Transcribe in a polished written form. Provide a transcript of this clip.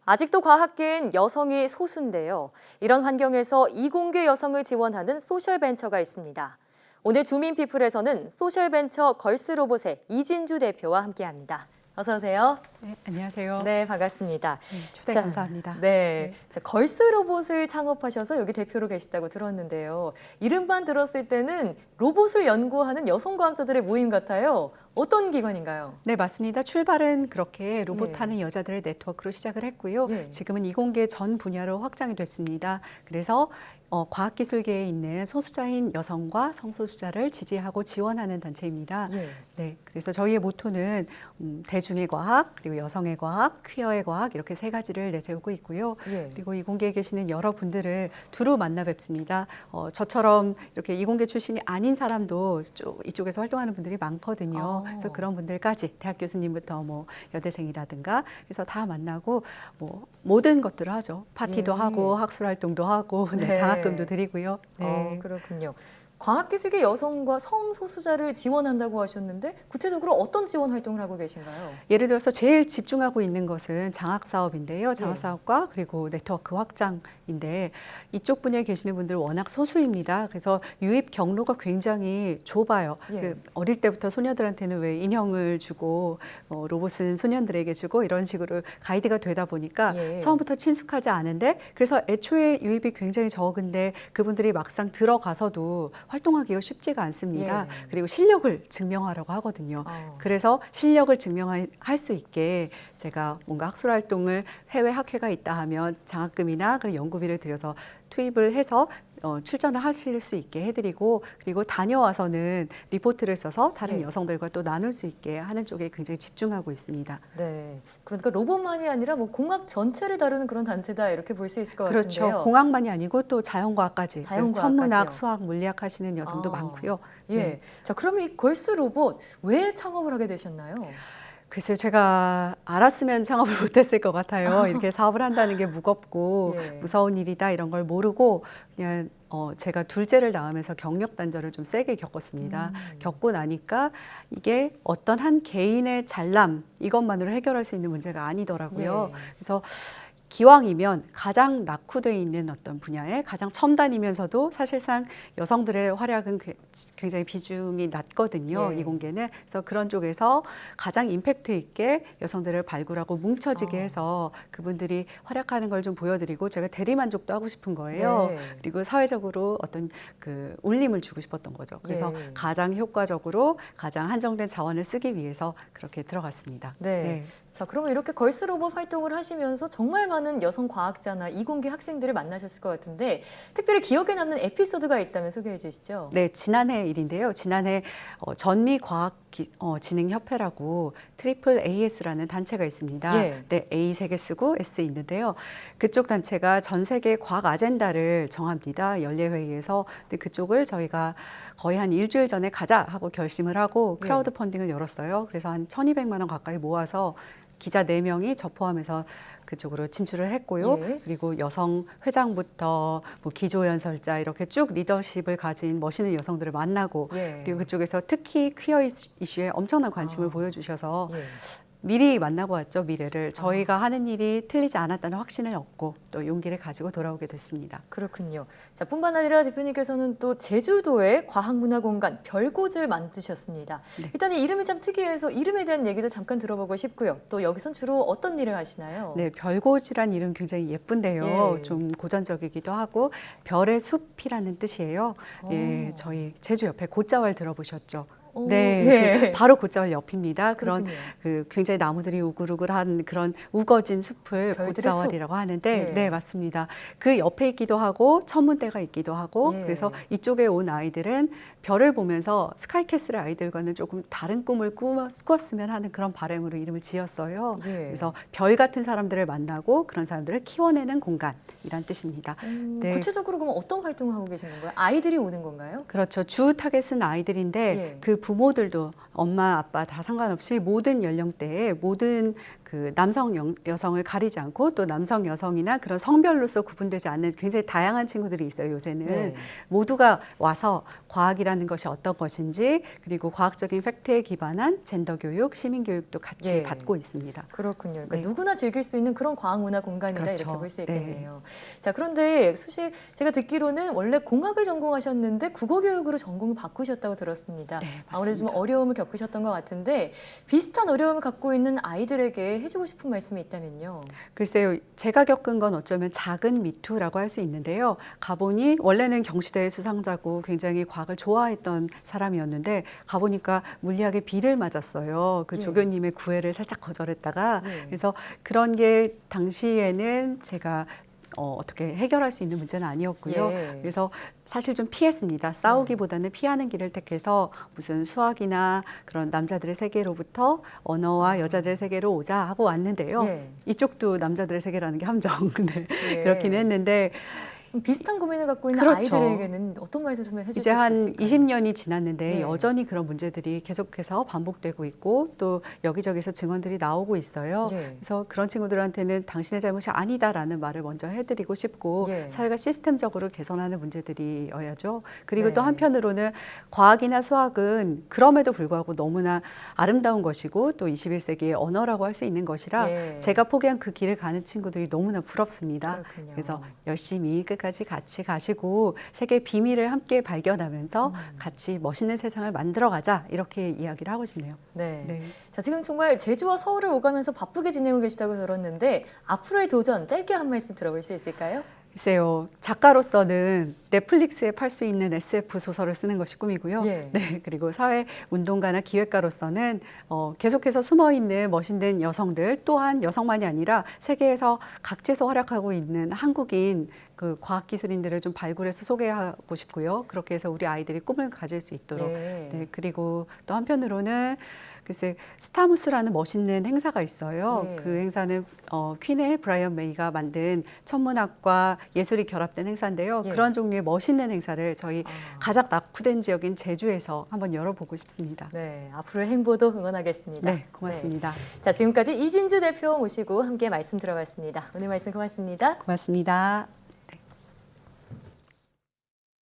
아직도 과학계엔 여성이 소수인데요. 이런 환경에서 이공계 여성을 지원하는 소셜벤처가 있습니다. 오늘 주민피플에서는 소셜벤처 걸스로봇의 이진주 대표와 함께합니다. 어서 오세요. 네, 안녕하세요. 네, 반갑습니다. 네, 초대 감사합니다. 네, 자, 걸스로봇을 창업하셔서 여기 대표로 계시다고 들었는데요. 이름만 들었을 때는 로봇을 연구하는 여성 과학자들의 모임 같아요. 어떤 기관인가요? 네, 맞습니다. 출발은 그렇게 로봇 네. 하는 여자들의 네트워크로 시작을 했고요. 네. 지금은 이공계 전 분야로 확장이 됐습니다. 그래서 과학기술계에 있는 소수자인 여성과 성소수자를 지지하고 지원하는 단체입니다. 예. 네, 그래서 저희의 모토는 대중의 과학, 그리고 여성의 과학, 퀴어의 과학 이렇게 세 가지를 내세우고 있고요. 예. 그리고 이공계에 계시는 여러분들을 두루 만나 뵙습니다. 저처럼 이렇게 이공계 출신이 아닌 사람도 이쪽에서 활동하는 분들이 많거든요. 그래서 그런 분들까지 대학 교수님부터 뭐 여대생이라든가 그래서 다 만나고 뭐 모든 것들을 하죠. 파티도 예. 하고 학술 활동도 하고 네, 네. 장학금도 드리고요. 네. 그렇군요. 과학기술계 여성과 성소수자를 지원한다고 하셨는데 구체적으로 어떤 지원 활동을 하고 계신가요? 예를 들어서 제일 집중하고 있는 것은 장학 사업인데요. 장학 사업과 그리고 네트워크 확장인데 이쪽 분야에 계시는 분들은 워낙 소수입니다. 그래서 유입 경로가 굉장히 좁아요. 예. 어릴 때부터 소녀들한테는 왜 인형을 주고 로봇은 소년들에게 주고 이런 식으로 가이드가 되다 보니까 예. 처음부터 친숙하지 않은데 그래서 애초에 유입이 굉장히 적은데 그분들이 막상 들어가서도 활동하기가 쉽지가 않습니다. 예. 그리고 실력을 증명하려고 하거든요. 그래서 실력을 증명할 수 있게 제가 뭔가 학술 활동을 해외 학회가 있다 하면 장학금이나 그런 연구비를 들여서 투입을 해서 출전을 하실 수 있게 해드리고 그리고 다녀와서는 리포트를 써서 다른 예. 여성들과 또 나눌 수 있게 하는 쪽에 굉장히 집중하고 있습니다. 네, 그러니까 로봇만이 아니라 뭐 공학 전체를 다루는 그런 단체다 이렇게 볼 수 있을 것 그렇죠. 같은데요. 공학만이 아니고 또 자연과학까지. 그래서 자연과학까지요. 천문학, 수학, 물리학 하시는 여성도 많고요. 예. 네. 자, 그럼 이 걸스 로봇 왜 창업을 하게 되셨나요? 글쎄요, 제가 알았으면 창업을 못했을 것 같아요. 이렇게 사업을 한다는 게 무겁고 예. 무서운 일이다 이런 걸 모르고 그냥 제가 둘째를 낳으면서 경력 단절을 좀 세게 겪었습니다. 겪고 나니까 이게 어떤 한 개인의 잘남 이것만으로 해결할 수 있는 문제가 아니더라고요. 예. 그래서 기왕이면 가장 낙후되어 있는 어떤 분야에 가장 첨단이면서도 사실상 여성들의 활약은 굉장히 비중이 낮거든요. 예. 이공계는. 그래서 그런 쪽에서 가장 임팩트 있게 여성들을 발굴하고 뭉쳐지게 해서 그분들이 활약하는 걸 좀 보여드리고 제가 대리만족도 하고 싶은 거예요. 네. 그리고 사회적으로 어떤 그 울림을 주고 싶었던 거죠. 그래서 예. 가장 효과적으로 가장 한정된 자원을 쓰기 위해서 그렇게 들어갔습니다. 네. 자, 그러면 이렇게 걸스 로봇 활동을 하시면서 정말 많은 여성 과학자나 이공계 학생들을 만나셨을 것 같은데 특별히 기억에 남는 에피소드가 있다면 소개해 주시죠. 네, 지난해 일인데요. 지난해 전미과학진흥협회라고 트리플 AS라는 단체가 있습니다. 예. 네, A 3개 쓰고 S 있는데요. 그쪽 단체가 전 세계 과학 아젠다를 정합니다. 연례회의에서. 근데 그쪽을 저희가 거의 한 일주일 전에 가자 하고 결심을 하고 크라우드 펀딩을 열었어요. 그래서 한 1,200만 원 가까이 모아서 기자 4명이 저 포함해서 그쪽으로 진출을 했고요. 예. 그리고 여성 회장부터 뭐 기조연설자 이렇게 쭉 리더십을 가진 멋있는 여성들을 만나고 예. 그리고 그쪽에서 특히 퀴어 이슈에 엄청난 관심을 보여주셔서 예. 미리 만나고 왔죠, 미래를. 저희가 하는 일이 틀리지 않았다는 확신을 얻고 또 용기를 가지고 돌아오게 됐습니다. 그렇군요. 자, 뿐만 아니라 대표님께서는 또 제주도에 과학문화공간 별고지를 만드셨습니다. 네. 일단 이 이름이 참 특이해서 이름에 대한 얘기도 잠깐 들어보고 싶고요. 또 여기선 주로 어떤 일을 하시나요? 네, 별고지란 이름 굉장히 예쁜데요. 예. 좀 고전적이기도 하고 별의 숲이라는 뜻이에요. 예, 저희 제주 옆에 곶자왈 들어보셨죠? 오, 네, 예. 바로 곶자왈 옆입니다. 그런 그렇군요. 그 굉장히 나무들이 우글우글한 그런 우거진 숲을 별들의 곶자왈이라고 하는데, 예. 네 맞습니다. 그 옆에 있기도 하고 천문대가 있기도 하고, 예. 그래서 이쪽에 온 아이들은 별을 보면서 스카이캐슬의 아이들과는 조금 다른 꿈을 꾸었으면 하는 그런 바람으로 이름을 지었어요. 예. 그래서 별 같은 사람들을 만나고 그런 사람들을 키워내는 공간이란 뜻입니다. 네. 구체적으로 그럼 어떤 활동을 하고 계신 건가요? 아이들이 오는 건가요? 그렇죠. 주 타겟은 아이들인데 예. 그 부모들도 엄마, 아빠 다 상관없이 모든 연령대의 모든 그 남성 여성을 가리지 않고 또 남성 여성이나 그런 성별로서 구분되지 않는 굉장히 다양한 친구들이 있어요. 요새는 네. 모두가 와서 과학이라는 것이 어떤 것인지 그리고 과학적인 팩트에 기반한 젠더 교육, 시민 교육도 같이 예. 받고 있습니다. 그렇군요. 그러니까 네. 누구나 즐길 수 있는 그런 과학 문화 공간이다 그렇죠. 이렇게 볼 수 네. 있겠네요. 자, 그런데 사실 제가 듣기로는 원래 공학을 전공하셨는데 국어 교육으로 전공을 바꾸셨다고 들었습니다. 네, 아무래도 좀 맞습니다. 어려움을 겪으셨던 것 같은데 비슷한 어려움을 갖고 있는 아이들에게 해주고 싶은 말씀이 있다면요. 글쎄요, 제가 겪은 건 어쩌면 작은 미투라고 할 수 있는데요. 가보니 원래는 경시대회 수상자고 굉장히 과학을 좋아했던 사람이었는데 가보니까 물리학에 비를 맞았어요. 그 예. 조교님의 구애를 살짝 거절했다가 예. 그래서 그런 게 당시에는 제가 어떻게 해결할 수 있는 문제는 아니었고요. 예. 그래서 사실 좀 피했습니다. 싸우기보다는 피하는 길을 택해서 무슨 수학이나 그런 남자들의 세계로부터 언어와 여자들의 세계로 오자 하고 왔는데요. 예. 이쪽도 남자들의 세계라는 게 함정. 근데 예. 그렇긴 했는데 비슷한 고민을 갖고 있는 그렇죠. 아이들에게는 어떤 말씀 좀 해주실 이제 수 한 있을까요? 20년이 지났는데 네. 여전히 그런 문제들이 계속해서 반복되고 있고 또 여기저기서 증언들이 나오고 있어요. 예. 그래서 그런 친구들한테는 당신의 잘못이 아니다라는 말을 먼저 해드리고 싶고 예. 사회가 시스템적으로 개선하는 문제들이어야죠. 그리고 네. 또 한편으로는 과학이나 수학은 그럼에도 불구하고 너무나 아름다운 것이고 또 21세기의 언어라고 할 수 있는 것이라 예. 제가 포기한 그 길을 가는 친구들이 너무나 부럽습니다. 그렇군요. 그래서 열심히 끝까지 같이 가시고 세계의 비밀을 함께 발견하면서 같이 멋있는 세상을 만들어가자 이렇게 이야기를 하고 싶네요. 네. 네. 자, 지금 정말 제주와 서울을 오가면서 바쁘게 지내고 계시다고 들었는데 앞으로의 도전 짧게 한 말씀 들어볼 수 있을까요? 글쎄요, 작가로서는 넷플릭스에 팔 수 있는 SF 소설을 쓰는 것이 꿈이고요. 예. 네, 그리고 사회 운동가나 기획가로서는 계속해서 숨어 있는 멋있는 여성들 또한 여성만이 아니라 세계에서 각지에서 활약하고 있는 한국인 그 과학기술인들을 좀 발굴해서 소개하고 싶고요. 그렇게 해서 우리 아이들이 꿈을 가질 수 있도록. 예. 네, 그리고 또 한편으로는 글쎄 스타무스라는 멋있는 행사가 있어요. 네. 그 행사는 퀸의 브라이언 메이가 만든 천문학과 예술이 결합된 행사인데요. 예. 그런 종류의 멋있는 행사를 저희 가장 낙후된 지역인 제주에서 한번 열어보고 싶습니다. 네, 앞으로의 행보도 응원하겠습니다. 네, 고맙습니다. 네. 자, 지금까지 이진주 대표 모시고 함께 말씀 들어봤습니다. 오늘 말씀 고맙습니다. 고맙습니다.